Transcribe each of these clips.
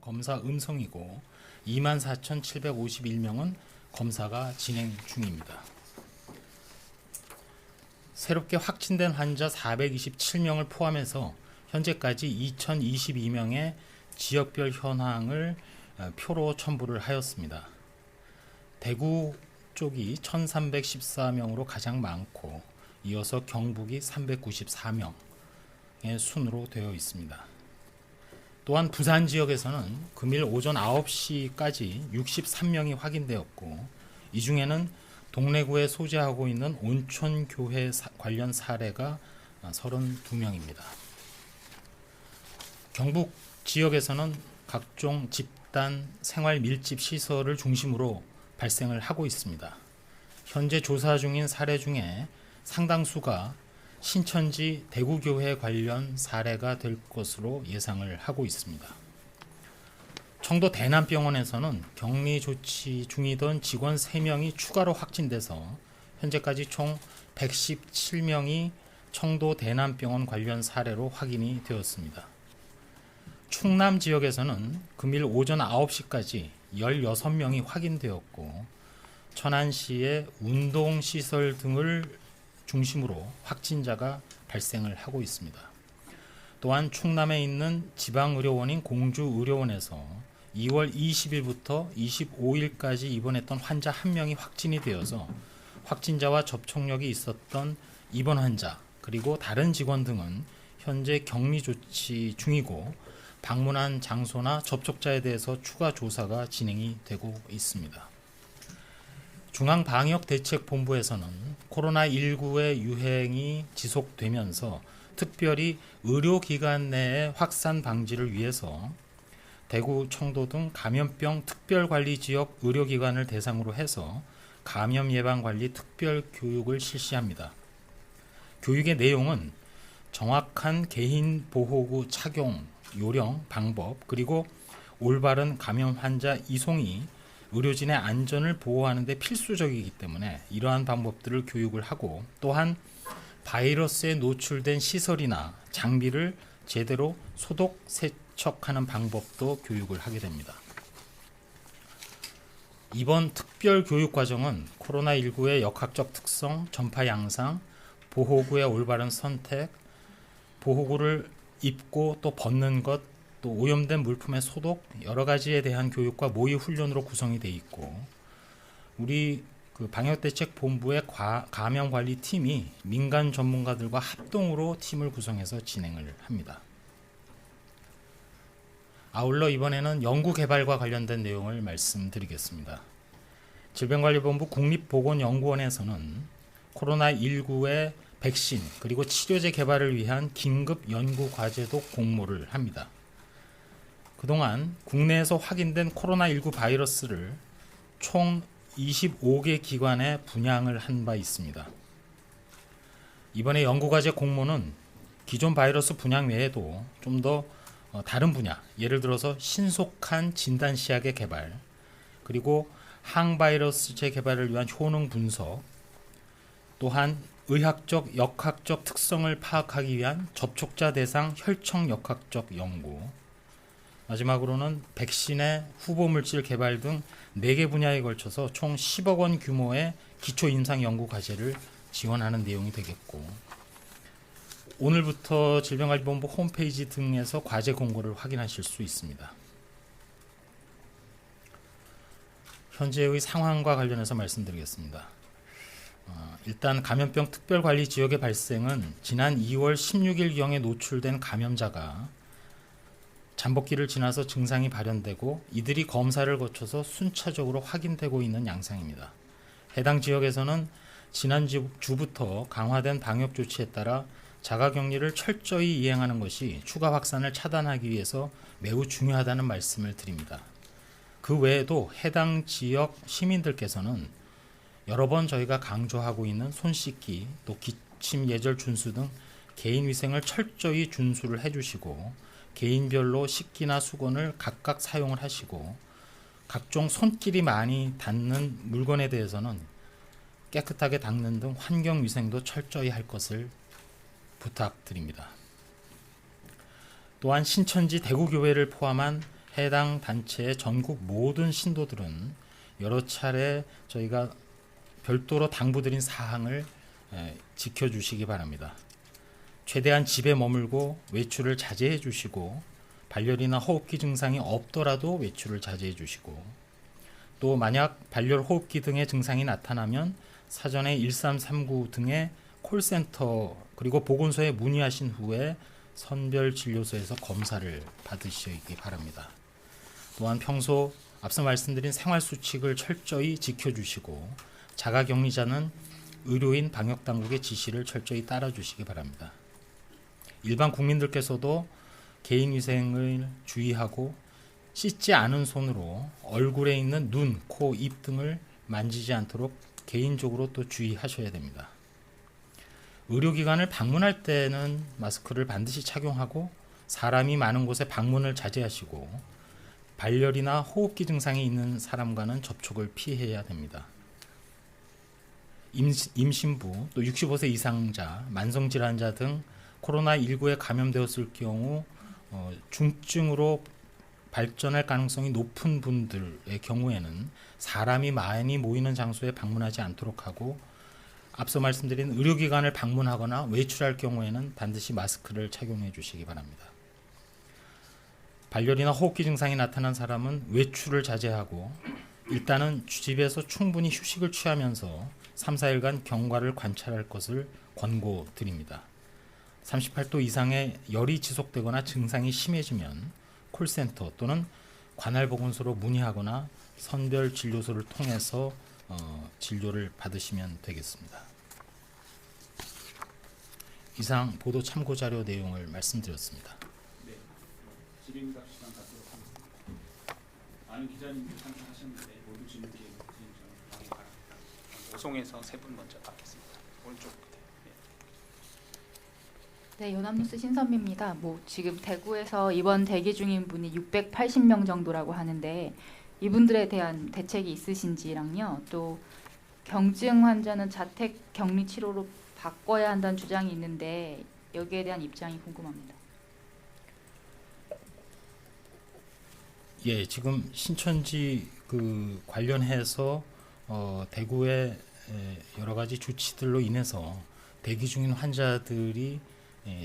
검사 음성이고 24,751명은 검사가 진행 중입니다. 새롭게 확진된 환자 427명을 포함해서 현재까지 2,022명의 지역별 현황을 표로 첨부를 하였습니다. 대구 쪽이 1,314명으로 가장 많고 이어서 경북이 394명의 순으로 되어 있습니다. 또한 부산 지역에서는 금일 오전 9시까지 63명이 확인되었고 이 중에는 동래구에 소재하고 있는 온천교회 관련 사례가 32명입니다. 경북 지역에서는 각종 집단 생활 밀집 시설을 중심으로 발생을 하고 있습니다. 현재 조사 중인 사례 중에 상당수가 신천지 대구교회 관련 사례가 될 것으로 예상을 하고 있습니다. 청도 대남병원에서는 격리 조치 중이던 직원 3명이 추가로 확진돼서 현재까지 총 117명이 청도 대남병원 관련 사례로 확인이 되었습니다. 충남 지역에서는 금일 오전 9시까지 16명이 확인되었고 천안시의 운동시설 등을 중심으로 확진자가 발생을 하고 있습니다. 또한 충남에 있는 지방의료원인 공주의료원에서 2월 20일부터 25일까지 입원했던 환자 1명이 확진이 되어서 확진자와 접촉력이 있었던 입원 환자 그리고 다른 직원 등은 현재 격리 조치 중이고 방문한 장소나 접촉자에 대해서 추가 조사가 진행이 되고 있습니다. 중앙방역대책본부에서는 코로나19의 유행이 지속되면서 특별히 의료기관 내의 확산 방지를 위해서 대구, 청도 등 감염병 특별관리지역 의료기관을 대상으로 해서 감염 예방관리 특별교육을 실시합니다. 교육의 내용은 정확한 개인보호구 착용, 요령, 방법, 그리고 올바른 감염 환자 이송이 의료진의 안전을 보호하는 데 필수적이기 때문에 이러한 방법들을 교육을 하고 또한 바이러스에 노출된 시설이나 장비를 제대로 소독, 세척하는 방법도 교육을 하게 됩니다. 이번 특별 교육 과정은 코로나19의 역학적 특성, 전파 양상, 보호구의 올바른 선택, 보호구를 입고 또 벗는 것, 또 오염된 물품의 소독, 여러 가지에 대한 교육과 모의 훈련으로 구성이 되어 있고 우리 방역대책본부의 감염관리팀이 민간 전문가들과 합동으로 팀을 구성해서 진행을 합니다. 아울러 이번에는 연구개발과 관련된 내용을 말씀드리겠습니다. 질병관리본부 국립보건연구원에서는 코로나19의 백신 그리고 치료제 개발을 위한 긴급 연구 과제도 공모를 합니다. 그동안 국내에서 확인된 코로나19 바이러스를 총 25개 기관에 분양을 한 바 있습니다. 이번에 연구과제 공모는 기존 바이러스 분양 외에도 좀 더 다른 분야, 예를 들어서 신속한 진단시약의 개발, 그리고 항바이러스제 개발을 위한 효능 분석, 또한 의학적, 역학적 특성을 파악하기 위한 접촉자 대상 혈청 역학적 연구, 마지막으로는 백신의 후보물질 개발 등 4개 분야에 걸쳐서 총 10억 원 규모의 기초임상연구 과제를 지원하는 내용이 되겠고 오늘부터 질병관리본부 홈페이지 등에서 과제 공고를 확인하실 수 있습니다. 현재의 상황과 관련해서 말씀드리겠습니다. 일단 감염병 특별관리 지역의 발생은 지난 2월 16일경에 노출된 감염자가 잠복기를 지나서 증상이 발현되고 이들이 검사를 거쳐서 순차적으로 확인되고 있는 양상입니다. 해당 지역에서는 지난주부터 강화된 방역 조치에 따라 자가격리를 철저히 이행하는 것이 추가 확산을 차단하기 위해서 매우 중요하다는 말씀을 드립니다. 그 외에도 해당 지역 시민들께서는 여러 번 저희가 강조하고 있는 손 씻기, 또 기침 예절 준수 등 개인위생을 철저히 준수를 해주시고 개인별로 식기나 수건을 각각 사용을 하시고 각종 손길이 많이 닿는 물건에 대해서는 깨끗하게 닦는 등 환경위생도 철저히 할 것을 부탁드립니다. 또한 신천지 대구교회를 포함한 해당 단체의 전국 모든 신도들은 여러 차례 저희가 별도로 당부드린 사항을 지켜주시기 바랍니다. 최대한 집에 머물고 외출을 자제해 주시고 발열이나 호흡기 증상이 없더라도 외출을 자제해 주시고 또 만약 발열, 호흡기 등의 증상이 나타나면 사전에 1339 등의 콜센터 그리고 보건소에 문의하신 후에 선별진료소에서 검사를 받으시기 바랍니다. 또한 평소 앞서 말씀드린 생활수칙을 철저히 지켜주시고 자가격리자는 의료인 방역당국의 지시를 철저히 따라주시기 바랍니다. 일반 국민들께서도 개인위생을 주의하고 씻지 않은 손으로 얼굴에 있는 눈, 코, 입 등을 만지지 않도록 개인적으로 또 주의하셔야 됩니다. 의료기관을 방문할 때는 마스크를 반드시 착용하고 사람이 많은 곳에 방문을 자제하시고 발열이나 호흡기 증상이 있는 사람과는 접촉을 피해야 됩니다. 임신부, 또 65세 이상자, 만성질환자 등 코로나19에 감염되었을 경우 중증으로 발전할 가능성이 높은 분들의 경우에는 사람이 많이 모이는 장소에 방문하지 않도록 하고 앞서 말씀드린 의료기관을 방문하거나 외출할 경우에는 반드시 마스크를 착용해 주시기 바랍니다. 발열이나 호흡기 증상이 나타난 사람은 외출을 자제하고 일단은 집에서 충분히 휴식을 취하면서 3, 4일간 경과를 관찰할 것을 권고드립니다. 38도 이상의 열이 지속되거나 증상이 심해지면 콜센터 또는 관할보건소로 문의하거나 선별진료소를 통해서 진료를 받으시면 되겠습니다. 이상 보도 참고자료 내용을 말씀드렸습니다. 네, 질의응답 시간 갖도록 하겠습니다. 많은 기자님들이 참석하셨는데 모두 질문드리는 방해 바랍니다. 오송에서 세 분 먼저 받겠습니다. 오른쪽부터. 네, 연합뉴스 신선미입니다. 지금 대구에서 입원 대기 중인 분이 680명 정도라고 하는데 이분들에 대한 대책이 있으신지랑요. 또 경증 환자는 자택 격리 치료로 바꿔야 한다는 주장이 있는데 여기에 대한 입장이 궁금합니다. 예, 지금 신천지 관련해서 대구의 여러 가지 조치들로 인해서 대기 중인 환자들이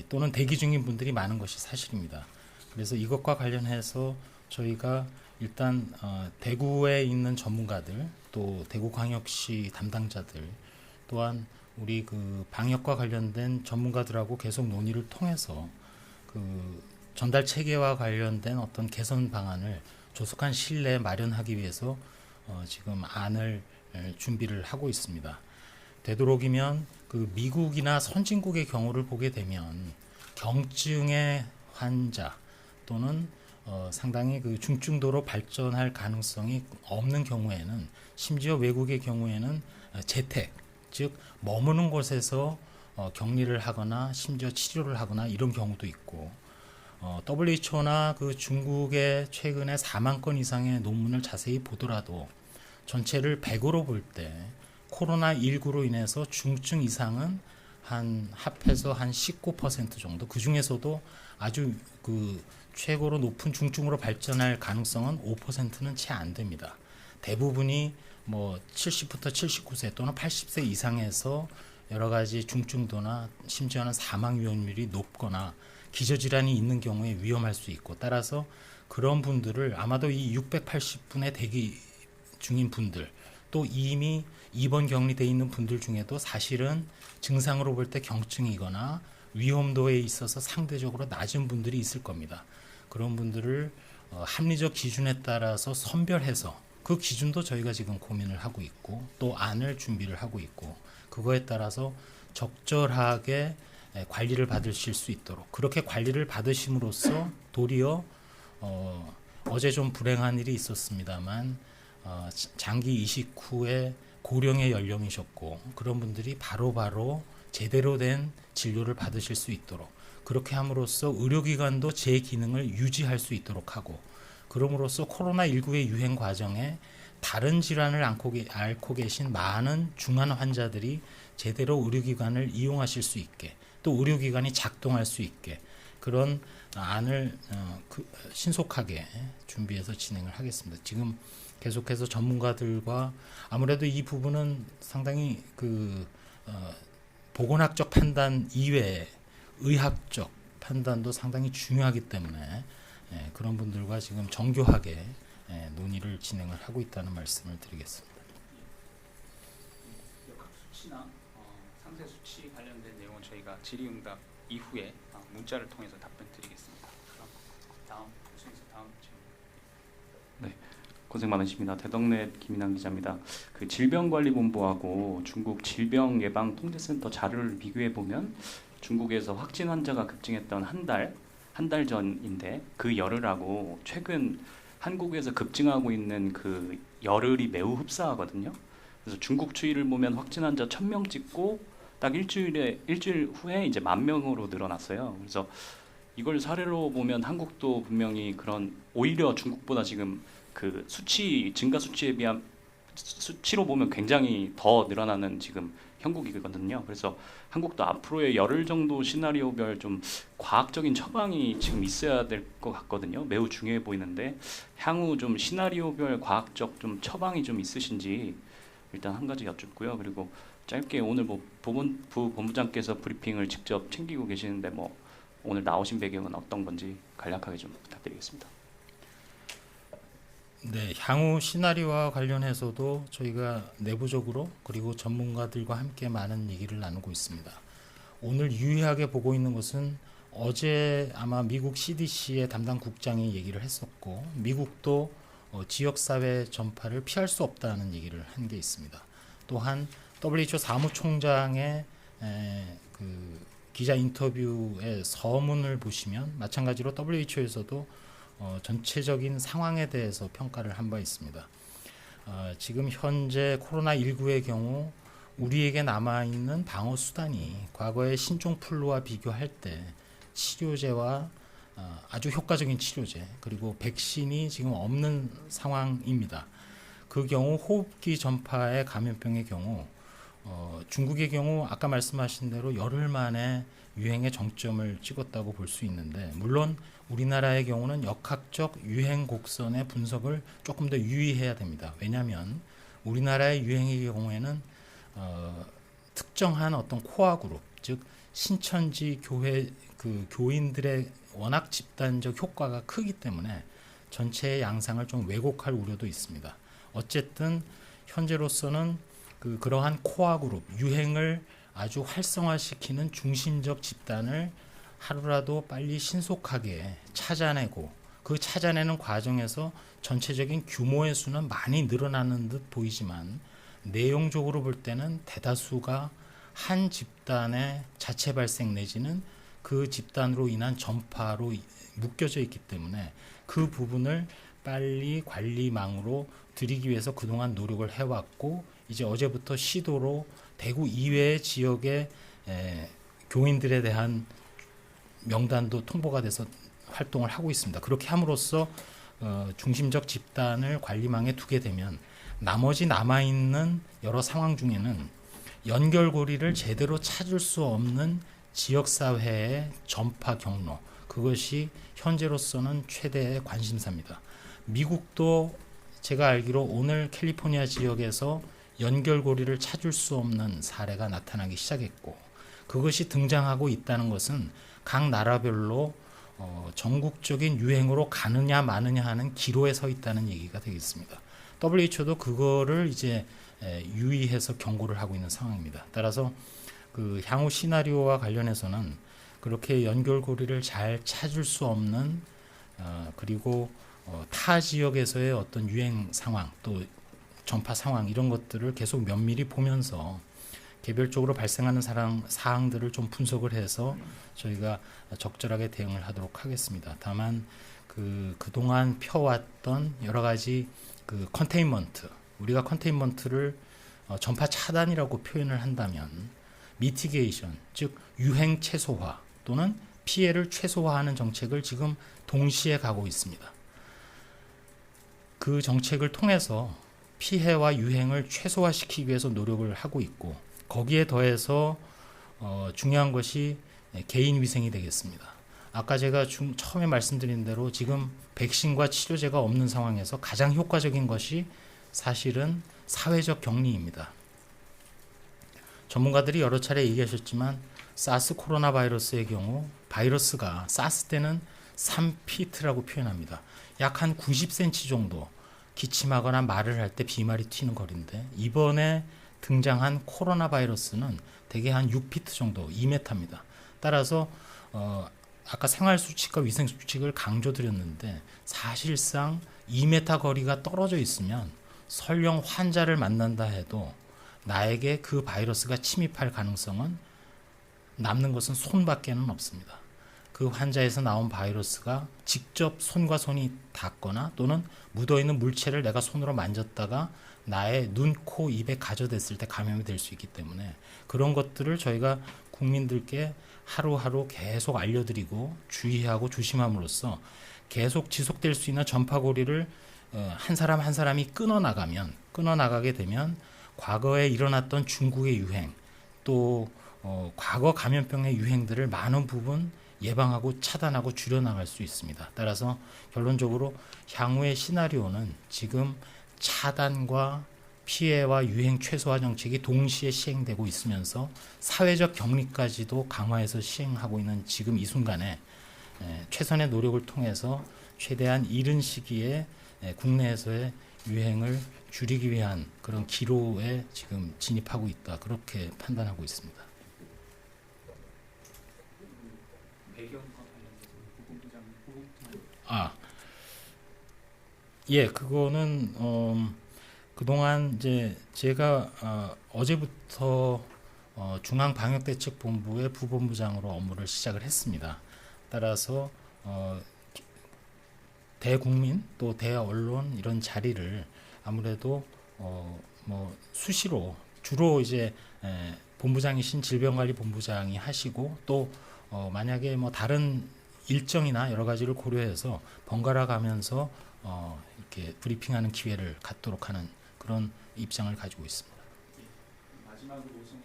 또는 대기 중인 분들이 많은 것이 사실입니다. 그래서 이것과 관련해서 저희가 일단 대구에 있는 전문가들 또 대구광역시 담당자들 또한 우리 방역과 관련된 전문가들하고 계속 논의를 통해서 전달 체계와 관련된 어떤 개선 방안을 조속한 시일 내에 마련하기 위해서 지금 안을 준비를 하고 있습니다. 되도록이면 미국이나 선진국의 경우를 보게 되면 경증의 환자 또는 상당히 중증도로 발전할 가능성이 없는 경우에는 심지어 외국의 경우에는 재택, 즉 머무는 곳에서 격리를 하거나 심지어 치료를 하거나 이런 경우도 있고 WHO나 중국의 최근에 4만 건 이상의 논문을 자세히 보더라도 전체를 100으로 볼 때 코로나19로 인해서 중증 이상은 합해서 한 19% 정도, 그 중에서도 아주 최고로 높은 중증으로 발전할 가능성은 5%는 채 안 됩니다. 대부분이 70부터 79세 또는 80세 이상에서 여러 가지 중증도나 심지어는 사망 위험률이 높거나 기저질환이 있는 경우에 위험할 수 있고, 따라서 그런 분들을 아마도 이 680분의 대기 중인 분들 또 이미 입원 격리되어 있는 분들 중에도 사실은 증상으로 볼 때 경증이거나 위험도에 있어서 상대적으로 낮은 분들이 있을 겁니다. 그런 분들을 합리적 기준에 따라서 선별해서 그 기준도 저희가 지금 고민을 하고 있고 또 안을 준비를 하고 있고 그거에 따라서 적절하게 관리를 받으실 수 있도록 그렇게 관리를 받으심으로써 도리어 어제 좀 불행한 일이 있었습니다만 장기 이식 후에 고령의 연령이셨고 그런 분들이 바로바로 제대로 된 진료를 받으실 수 있도록 그렇게 함으로써 의료기관도 제 기능을 유지할 수 있도록 하고 그럼으로써 코로나19의 유행 과정에 다른 질환을 앓고 계신 많은 중환 환자들이 제대로 의료기관을 이용하실 수 있게 또 의료기관이 작동할 수 있게 그런 안을 신속하게 준비해서 진행을 하겠습니다. 지금 계속해서 전문가들과 아무래도 이 부분은 상당히 보건학적 판단 이외에 의학적 판단도 상당히 중요하기 때문에 그런 분들과 지금 정교하게 논의를 진행을 하고 있다는 말씀을 드리겠습니다. 역학 수치나 상세 수치 관련된 내용은 저희가 질의응답 이후에 문자를 통해서 답변 드리겠습니다. 그럼 다음 순서 다음 질문. 고생 많으십니다. 대덕넷 김인환 기자입니다. 그 질병관리본부하고 중국 질병예방통제센터 자료를 비교해 보면 중국에서 확진 환자가 급증했던 한 달 전인데 그 열흘하고 최근 한국에서 급증하고 있는 그 열흘이 매우 흡사하거든요. 그래서 중국 추이를 보면 확진 환자 1,000명 찍고 딱 일주일 후에 이제 10,000명으로 늘어났어요. 그래서 이걸 사례로 보면 한국도 분명히 그런 오히려 중국보다 지금 그 증가 수치에 비한 수치로 보면 굉장히 더 늘어나는 지금 형국이거든요. 그래서 한국도 앞으로의 열흘 정도 시나리오별 좀 과학적인 처방이 지금 있어야 될 것 같거든요. 매우 중요해 보이는데 향후 좀 시나리오별 과학적 좀 처방이 좀 있으신지 일단 한 가지 여쭙고요. 그리고 짧게 오늘 뭐 본부장께서 브리핑을 직접 챙기고 계시는데 뭐 오늘 나오신 배경은 어떤 건지 간략하게 좀 부탁드리겠습니다. 네, 향후 시나리오와 관련해서도 저희가 내부적으로 그리고 전문가들과 함께 많은 얘기를 나누고 있습니다. 오늘 유의하게 보고 있는 것은 어제 아마 미국 CDC의 담당 국장이 얘기를 했었고 미국도 지역사회 전파를 피할 수 없다는 얘기를 한 게 있습니다. 또한 WHO 사무총장의 그 기자 인터뷰의 서문을 보시면 마찬가지로 WHO에서도 전체적인 상황에 대해서 평가를 한 바 있습니다. 지금 현재 코로나19의 경우 우리에게 남아있는 방어 수단이 과거의 신종플루와 비교할 때 치료제와 아주 효과적인 치료제 그리고 백신이 지금 없는 상황입니다. 그 경우 호흡기 전파의 감염병의 경우 중국의 경우 아까 말씀하신 대로 열흘 만에 유행의 정점을 찍었다고 볼 수 있는데 물론 우리나라의 경우는 역학적 유행 곡선의 분석을 조금 더 유의해야 됩니다. 왜냐하면 우리나라의 유행의 경우에는 특정한 어떤 코어 그룹, 즉 신천지 교회 그 교인들의 워낙 집단적 효과가 크기 때문에 전체의 양상을 좀 왜곡할 우려도 있습니다. 어쨌든 현재로서는 그러한 코어 그룹, 유행을 아주 활성화시키는 중심적 집단을 하루라도 빨리 신속하게 찾아내고 그 찾아내는 과정에서 전체적인 규모의 수는 많이 늘어나는 듯 보이지만 내용적으로 볼 때는 대다수가 한 집단의 자체 발생 내지는 그 집단으로 인한 전파로 묶여져 있기 때문에 그 부분을 빨리 관리망으로 들이기 위해서 그동안 노력을 해왔고 이제 어제부터 시도로 대구 이외의 지역의 교인들에 대한 명단도 통보가 돼서 활동을 하고 있습니다. 그렇게 함으로써 중심적 집단을 관리망에 두게 되면 나머지 남아있는 여러 상황 중에는 연결고리를 제대로 찾을 수 없는 지역사회의 전파 경로, 그것이 현재로서는 최대의 관심사입니다. 미국도 제가 알기로 오늘 캘리포니아 지역에서 연결고리를 찾을 수 없는 사례가 나타나기 시작했고 그것이 등장하고 있다는 것은 각 나라별로 전국적인 유행으로 가느냐 마느냐 하는 기로에 서 있다는 얘기가 되겠습니다. WHO도 그거를 이제 유의해서 경고를 하고 있는 상황입니다. 따라서 그 향후 시나리오와 관련해서는 그렇게 연결고리를 잘 찾을 수 없는 그리고 타 지역에서의 어떤 유행 상황 또 전파 상황 이런 것들을 계속 면밀히 보면서 개별적으로 발생하는 사항들을 좀 분석을 해서 저희가 적절하게 대응을 하도록 하겠습니다. 다만 그동안 펴왔던 여러 가지 그 컨테인먼트, 우리가 컨테인먼트를 전파 차단이라고 표현을 한다면 미티게이션, 즉 유행 최소화 또는 피해를 최소화하는 정책을 지금 동시에 가고 있습니다. 그 정책을 통해서 피해와 유행을 최소화시키기 위해서 노력을 하고 있고 거기에 더해서 중요한 것이 개인 위생이 되겠습니다. 아까 제가 처음에 말씀드린 대로 지금 백신과 치료제가 없는 상황에서 가장 효과적인 것이 사실은 사회적 격리입니다. 전문가들이 여러 차례 얘기하셨지만 사스 코로나 바이러스의 경우 바이러스가 사스 때는 3피트라고 표현합니다. 약 한 90cm 정도 기침하거나 말을 할 때 비말이 튀는 거리인데 이번에 등장한 코로나 바이러스는 대개 한 6피트 정도, 2m입니다. 따라서 아까 생활수칙과 위생수칙을 강조드렸는데 사실상 2m 거리가 떨어져 있으면 설령 환자를 만난다 해도 나에게 그 바이러스가 침입할 가능성은 남는 것은 손밖에는 없습니다. 그 환자에서 나온 바이러스가 직접 손과 손이 닿거나 또는 묻어있는 물체를 내가 손으로 만졌다가 나의 눈, 코, 입에 가져댔을 때 감염이 될 수 있기 때문에 그런 것들을 저희가 국민들께 하루하루 계속 알려드리고 주의하고 조심함으로써 계속 지속될 수 있는 전파고리를 한 사람 한 사람이 끊어나가게 되면 과거에 일어났던 중국의 유행 또 과거 감염병의 유행들을 많은 부분 예방하고 차단하고 줄여나갈 수 있습니다. 따라서 결론적으로 향후의 시나리오는 지금 차단과 피해와 유행 최소화 정책이 동시에 시행되고 있으면서 사회적 격리까지도 강화해서 시행하고 있는 지금 이 순간에 최선의 노력을 통해서 최대한 이른 시기에 국내에서의 유행을 줄이기 위한 그런 기로에 지금 진입하고 있다. 그렇게 판단하고 있습니다. 배경과 관련해서 보건부장 예, 그거는 그동안 이제 제가 어제부터 중앙방역대책본부의 부본부장으로 업무를 시작을 했습니다. 따라서 대국민 또 대언론 이런 자리를 아무래도 뭐 수시로 주로 이제 본부장이신 질병관리본부장이 하시고 또 만약에 뭐 다른 일정이나 여러 가지를 고려해서 번갈아 가면서 이렇게 브리핑하는 기회를 갖도록 하는 그런 입장을 가지고 있습니다. 마지막으로 오송의